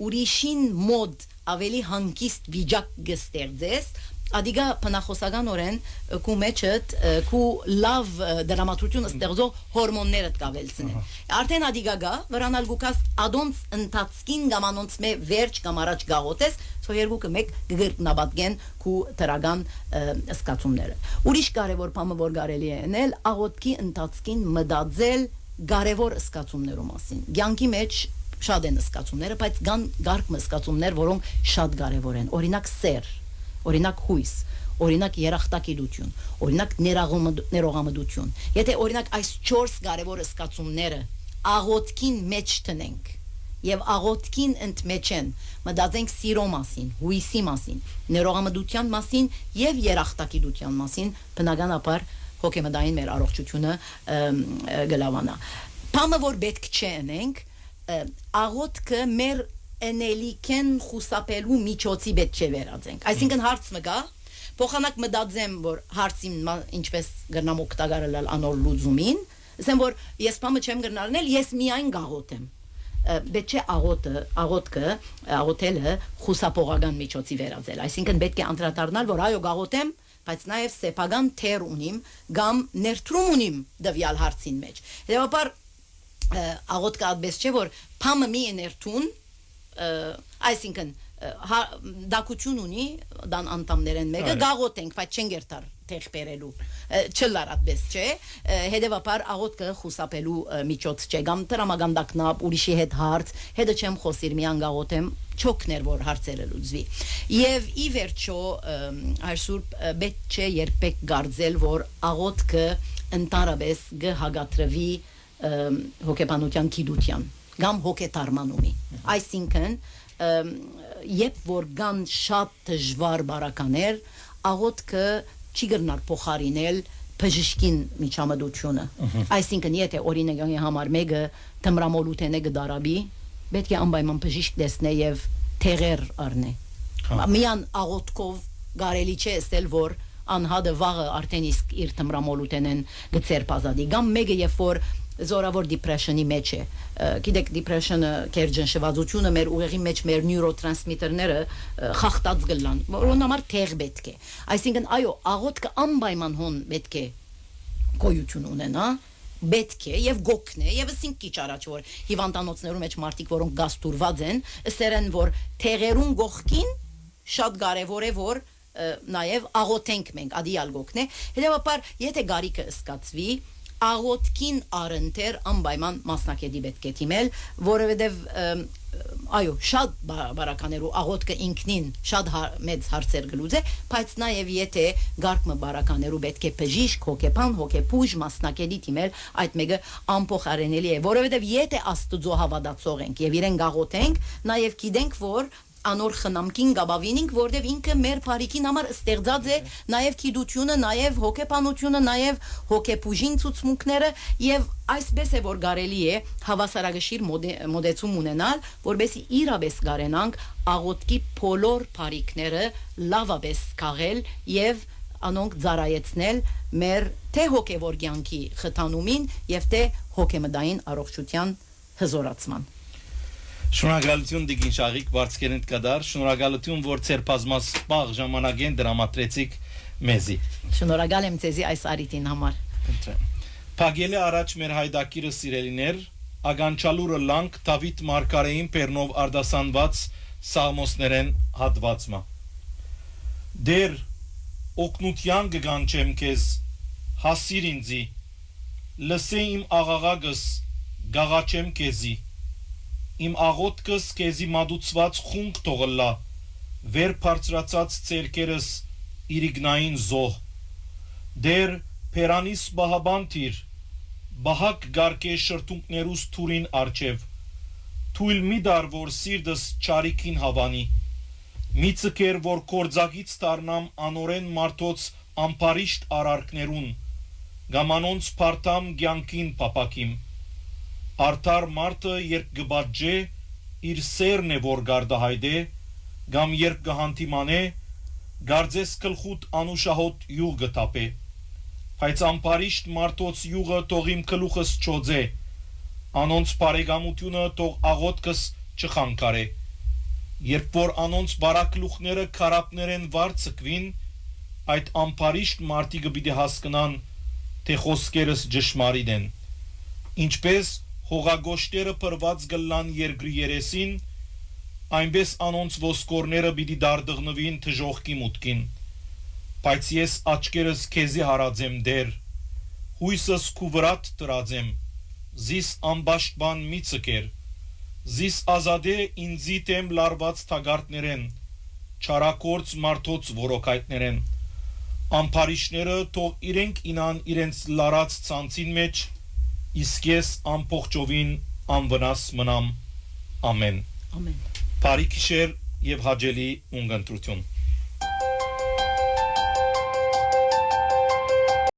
ուրիշին մոդ ավելի հանգիստ վիճակ գստերձես ադիգա փնախոսականորեն քու մեջդ քու լավ դրամատուրգիան ստեղծող հորմոնները կավելցնեն արդեն ադիգա գա վրանալ գուկաս ադոնց ընթացքին գամանոնց մե վերջ կամ առաջ գաղոթես սո երկուքը մեկ գգրտնաբատգեն քու տրագան սկացումները ուրիշ կարևոր բանը որ կարելի է անել աղոթքի ընթացքին մտածել կարևոր սկացումներու մասին ցանկի մեջ շատ են սկացումները բայց կան գարկ սկացումներ որոնք շատ կարևոր են օրինակ սեր օրինակ հույս, օրինակ երախտագիտություն, օրինակ ներողամտություն։ Եթե օրինակ այս 4 կարևոր սկացումները աղոթքին մեջ տնենք եւ աղոթքին ընդմեջեն մտածենք սիրո մասին, հույսի մասին, ներողամտության մասին եւ երախտագիտության մասին, բնականաբար հոգեմտային մեր առողջությունը գլավանա։ Բանը որ պետք չէ անենք, աղոթքը մեր էնելիքեն խուսափելու միջոցի պետք չէ վերածենք այսինքն հարց մը գա փոխանակ մտածեմ որ հարցին ինչպես գրնամ օգտակարել անոր լուծումին ասեմ որ ես բամը չեմ գրնալնել ես միայն գաղոթեմ պետք չէ աղոթելը խուսափողական միջոցի վերածել այսինքն պետք է անդրադառնալ որ այո գաղոթեմ բայց նաև սեփական թեր ունիմ կամ ներդրում ունիմ դվյալ հարցին մեջ հետեւաբար աղոթքը այդպես չէ որ փամը մի ներդուն այսինքն դակություն ունի դան անդամներեն մեկը գաղոթենք բայց չեն գերտար թեղ բերելու չլար այդպես չէ հետեւաբար աղոթքը խուսափելու միջոց չէ կամ տրամագանդակնապ ուրիշի հետ հարց հետը չեմ խոսիր միան գաղոթեմ չոքներ որ հարցերը լուծվի եւ ի վերջո այսուրբ պետք չէ երբեք գարձել որ աղոթքը ընդառաջ գհագատրվի հոգեբանության գիտության կամ հոգետարմանումի այսինքն երբ որ կան շատ դժվար բարականեր աղոթքը չի գնար փոխարինել բժշկին միջամտությունը այսինքն եթե օրինակի համար մեկը թմրամոլութենը գդարաբի պետք է անպայման բժիշկ տեսնե եւ թեղեր առնե միան աղոթքով կարելի չէ ասել որ անհադը վաղը արդեն իսկ իր թմրամոլութենեն գծերպազադի կամ մեկը երբ որ զորավոր դիպրեսիոնի մեջ է գիտեք դիպրեսիոնը կերջնշվածությունը մեր ուղեղի մեջ մեր նյուրոտրանսմիտերները խախտած գլան որոնց համար թեղ պետք է այսինքն այո աղոթքը անպայման հոն պետք է գոյություն ունենա պետք է եւ գոքն է եւ ասինք քիչ առաջ որ հիվանդանոցներում մեջ մարդիկ որոնք գաստուրված են ասերեն որ թեղերուն գողքին շատ կարեւոր է որ նաեւ աղոթենք մենք ադիալ գոքն է հետեւաբար եթե գարիկը սկացվի աղոթքին առընթեր անպայման մասնակետի պետք է թիմել, որովհետև այո, շատ բարականերու աղոթքը ինքնին շատ մեծ հարցեր գլուծե, բայց նաև եթե գարկմը բարականերու պետք է բժիշկ, հոգեբան, հոգեբույժ մասնակետի թիմել, այդ մեկը անփոխարինելի է, որովհետև եթե Աստծո հավատացող ենք եւ իրեն գաղոթենք, նաև գիտենք, որ անոր խնամքին գաբավինինք, որտեվ ինքը մեր բարիկին համար ստեղծած է նաև գիտությունը, նաև հոգեբանությունը, նաև հոգեբուժին ցուցմունքները եւ այսպես է որ կարելի է հավասարակշիռ մոդեցում ունենալ, որբեսի իրապես կարենանք աղոթքի բոլոր բարիկները լավապես քաղել եւ անոնք ծառայեցնել մեր թե հոգեվոր կյանքի խթանումին եւ թե հոգեմտային առողջության հզորացման Շնորհակալություն Դիգին Շաղիկ վարձկերենտ կդար, շնորհակալություն որ ցերպազմաս բաղ ժամանակեն դրամատրեցիք մեզի։ Շնորհակալ եմ ձեզի այս արիտին համար։ Փագել է առաջ մեր հայդակիրը սիրելիներ, ագանչալուրը լանք Դավիթ Մարգարեին Պերնով արդասանված սաղմոսներեն հատվածմա։ Դեր օգնության կգանչեմ քեզ, հասիր ինձի, լսե իմ աղաղակս, գաղաչեմ քեզի, իմ աղոթքս քեզի մատուցված խունկ թողլա, վեր բարձրացած ցերկերս իրիգնային զոհ, դեր Պերանիս բահաբանտիր, բահակ գարկե շրթունքներուս թուրին արջև, թույլ մի դար, որ սիրտս չարիքին հավանի, մի ցկեր, որ կորձագից դառնամ անորեն մարդոց ամպարիշտ արարքներուն, գամանոնց փարտամ գյանքին պապակիմ, արդար մարդը երբ գբաջե, իր սերն է, որ գարդահայդե, գամ երբ գհանտիմանե, գարձես կլխուտ անուշահոտ յուղ գտապե, բայց ամպարիշտ մարդոց յուղը թող իմ գլուխս չոձե, անոնց բարեկամությունը թող աղոթքս չխանգարե, երբ որ անոնց բարակլուխները քարապներեն վարձկվին, այդ ամպարիշտ մարդիկը պիտի հասկանան, թե խոսքերս ճշմարիտ են, ինչպես հողագոշտերը փրված գլան երկրի երեսին, այնպես անոնց ոսկորները պիտի դարդղնվին թժողքի մուտքին, բայց ես աչքերս քեզի հարածեմ դեր, հույսս քու վրատ տրածեմ, զիս ամբաշտբան մի ցկեր, զիս ազադե ինձի տեմ լարված թագարտներեն, չարակորց մարդոց որոքայտներեն, ամպարիշները թող իրենք ինան իրենց լարած ցանցին մեջ, իսկ ես ամբողջովին անվնաս մնամ, ամեն։ Ամեն։ Բարի գիշեր եւ հաջելի ունգընտրություն։